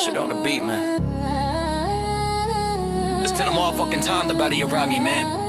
Shit on the beat, man. It's to the motherfucking time to body around me, man.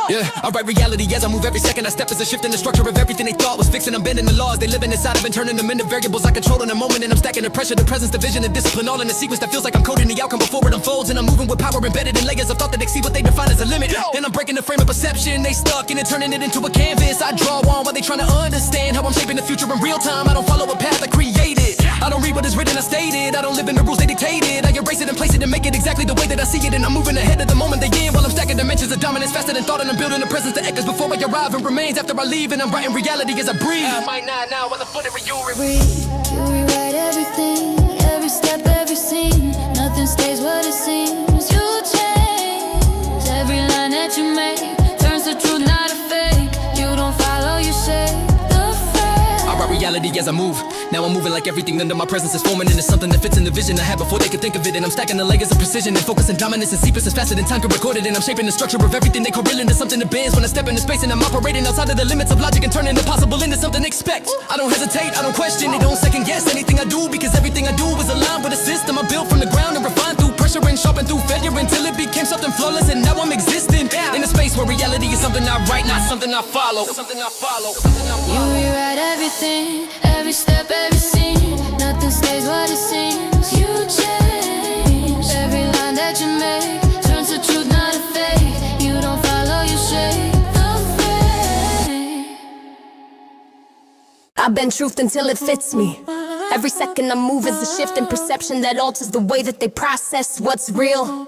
Yeah, I write reality as I move every second I step is a shift in the structure of everything they thought was fixing. I'm bending the laws they living inside of and turning them into variables I control in a moment. And I'm stacking the pressure, the presence, the vision, the discipline, all in a sequence that feels like I'm coding the outcome before it unfolds. And I'm moving with power embedded in layers of thought that exceed what they define as a limit. And I'm breaking the frame of perception they stuck in and turning it into a canvas I draw on while they trying to understand how I'm shaping the future in real time. I don't follow a path I created, I don't read what is written or stated, I don't live in the rules they dictated. I erase it and place it and make it exactly the way that I see it. And I'm moving ahead of the moment they in while I'm stacking dimensions of dominance faster than thought. And I'm building a presence that echoes before I arrive and remains after I leave. And I'm writing reality as I breathe. I might not now, what the foot of you breathe. You rewrite everything, every step, every scene. Nothing stays what it seems. You change every line that you make. Turns the truth, not a fake. You don't follow, you shape the frame. I write reality as I move. Now I'm moving like everything under my presence is forming into something that fits in the vision I had before they could think of it. And I'm stacking the layers of precision and focus and dominance and sequences faster than time could record it. And I'm shaping the structure of everything they call real into something that bends when I step into space. And I'm operating outside of the limits of logic and turning the possible into something they expect. I don't hesitate, I don't question, they don't second guess anything I do, because everything I do is aligned with a system I built from the ground and refined through pressure and sharpened through failure until it became something flawless. And now I'm existing in a space where reality is something I write, not something I follow. You rewrite everything, every step, every scene. Nothing stays what it seems. You change every line that you make. Turns to truth, not a fake. You don't follow, you shape the frame. I've been truth until it fits me. Every second I move is a shift in perception that alters the way that they process what's real.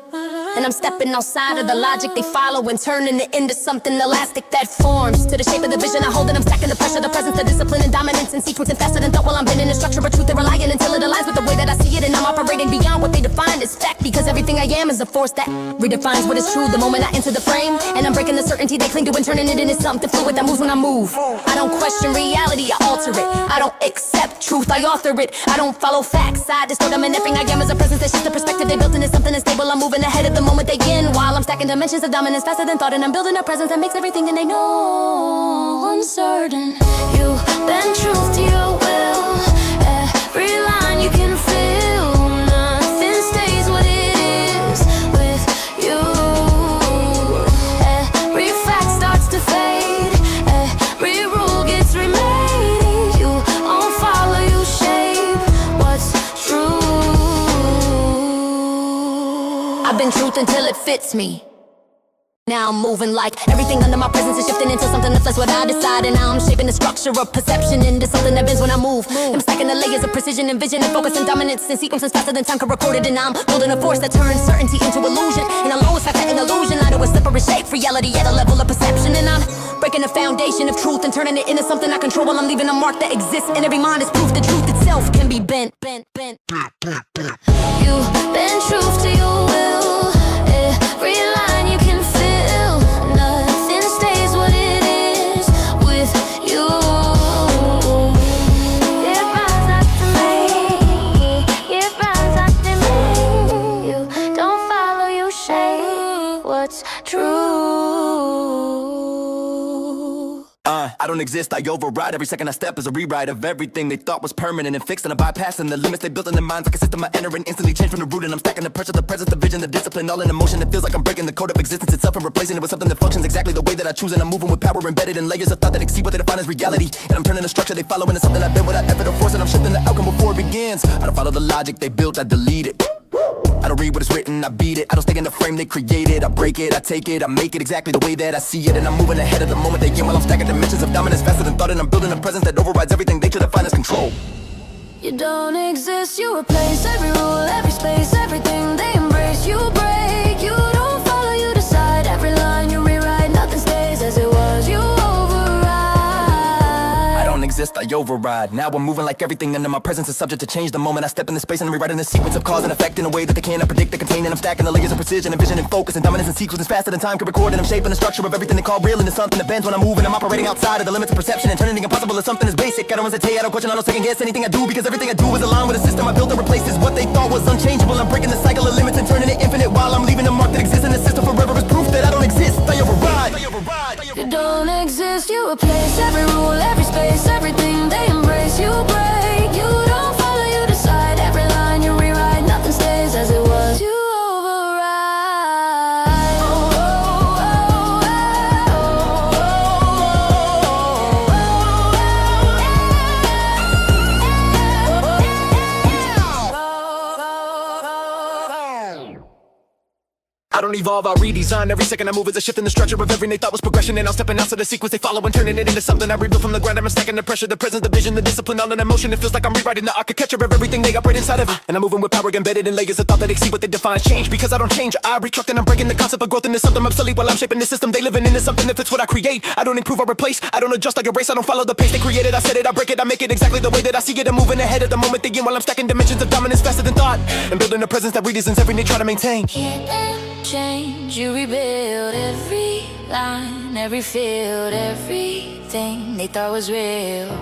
And I'm stepping outside of the logic they follow and turning it into something elastic that forms to the shape of the vision I hold. And I'm stacking the pressure, the presence, the discipline, and dominance and sequencing faster than thought while I'm bending the structure of truth they're relying until it aligns with the way that I see it. And I'm operating beyond what they define as fact, because everything I am is a force that redefines what is true the moment I enter the frame. And I'm breaking the certainty they cling to and turning it into something fluid that moves when I move. I don't question reality, I alter it. I don't accept truth, I author it. I don't follow facts, I distort them. And everything I am is a presence that shifts the perspective they built into something unstable. I'm moving ahead of the moment they in while I'm stacking dimensions of dominance faster than thought. And I'm building a presence that makes everything that they know uncertain. You've been truth to your will. Every line you can feel. Nothing stays what it is with you. Every fact starts to fade. Every rule gets remade. You won't follow, you shape what's true. I've been truth until it fits me. Now I'm moving like everything under my presence is shifting into something that's less what I decide. And now I'm shaping the structure of perception into something that bends when I move. I'm stacking the layers of precision and vision and focus and dominance and sequences faster than time can record it. And I'm building a force that turns certainty into illusion. And I'm always fact an illusion out of a slippery shape reality at a level of perception. And I'm breaking the foundation of truth and turning it into something I control while I'm leaving a mark that exists in every mind. Is proof the truth itself can be bent. You've been truth to your will. Every line you can feel. Nothing stays what it is with you. It runs up to me. It runs up to me. You don't follow, you shape what's true. I don't exist, I override. Every second I step is a rewrite of everything they thought was permanent and fixed. And I'm bypassing the limits they built in their minds like a system I enter and instantly change from the root. And I'm stacking the pressure, the presence, the vision, the discipline, all in emotion. It feels like I'm breaking the code of existence itself and replacing it with something that functions exactly the way that I choose. And I'm moving with power embedded in layers of thought that exceed what they define as reality. And I'm turning the structure they follow into something I've been without effort or force. And I'm shifting the outcome before it begins. I don't follow the logic they built, I delete it. I don't read what is written, I beat it. I don't stay in the frame they created. I break it, I take it, I make it exactly the way that I see it. And I'm moving ahead of the moment they in while I'm stacking dimensions of dominance faster than thought. And I'm building a presence that overrides everything they should define as control. You don't exist, you replace every rule, every space, everything they embrace. You break, you don't follow, you decide. Every line you rewrite, nothing stays as it was. You override. I don't exist, I override. Now I'm moving like everything under my presence is subject to change the moment I step into space. And I'm rewriting the sequence of cause and effect in a way that they cannot predict or contain. And I'm stacking the layers of precision and vision and focus and dominance and sequences faster than time can record. And I'm shaping the structure of everything they call real into something that bends when I move. And I'm operating outside of the limits of perception and turning the impossible to something as basic. I don't hesitate, I don't question, I don't second guess anything I do, because everything I do is aligned with a system I built and replaces what they thought was unchangeable. I'm breaking the cycle of limits and turning it infinite while I'm leaving a mark that exists in the system forever. Is proof that I don't exist, I override. You don't exist, you replace every rule, every space, everything they embrace. You break, you don't follow, you decide. Every I don't evolve, I redesign. Every second I move is a shift in the structure of everything they thought was progression. And I'm stepping out to the sequence they follow and turning it into something I rebuild from the ground. I'm stacking the pressure, the presence, the vision, the discipline, all in emotion. It feels like I'm rewriting the architecture of everything they operate inside of it. And I'm moving with power embedded in layers of thought that exceed what they define. Change because I don't change, I retract and I'm breaking the concept of growth into something obsolete while I'm shaping the system they living into something that fits what I create. I don't improve or replace, I don't adjust like a race. I don't follow the pace they created. I set it, I break it, I make it exactly the way that I see it. I'm moving ahead of the moment they in while I'm stacking dimensions of dominance faster than thought. And building a presence that redesigns everything they try to maintain. Change, you rebuild every line, every field, everything they thought was real.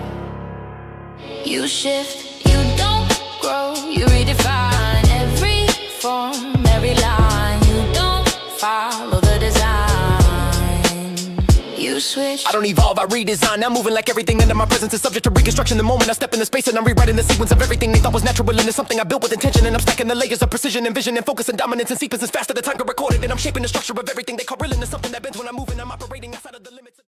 You shift, you don't grow, you redefine every form, every line. You don't follow the design. You switch. I don't evolve, I redesign. Now moving like everything under my presence is subject to reconstruction. The moment I step into space and I'm rewriting the sequence of everything they thought was natural into something I built with intention. And I'm stacking the layers of precision and vision and focus and dominance and sequences faster than time can record it. And I'm shaping the structure of everything they call real into something that bends when I'm moving. I'm operating outside of the limits.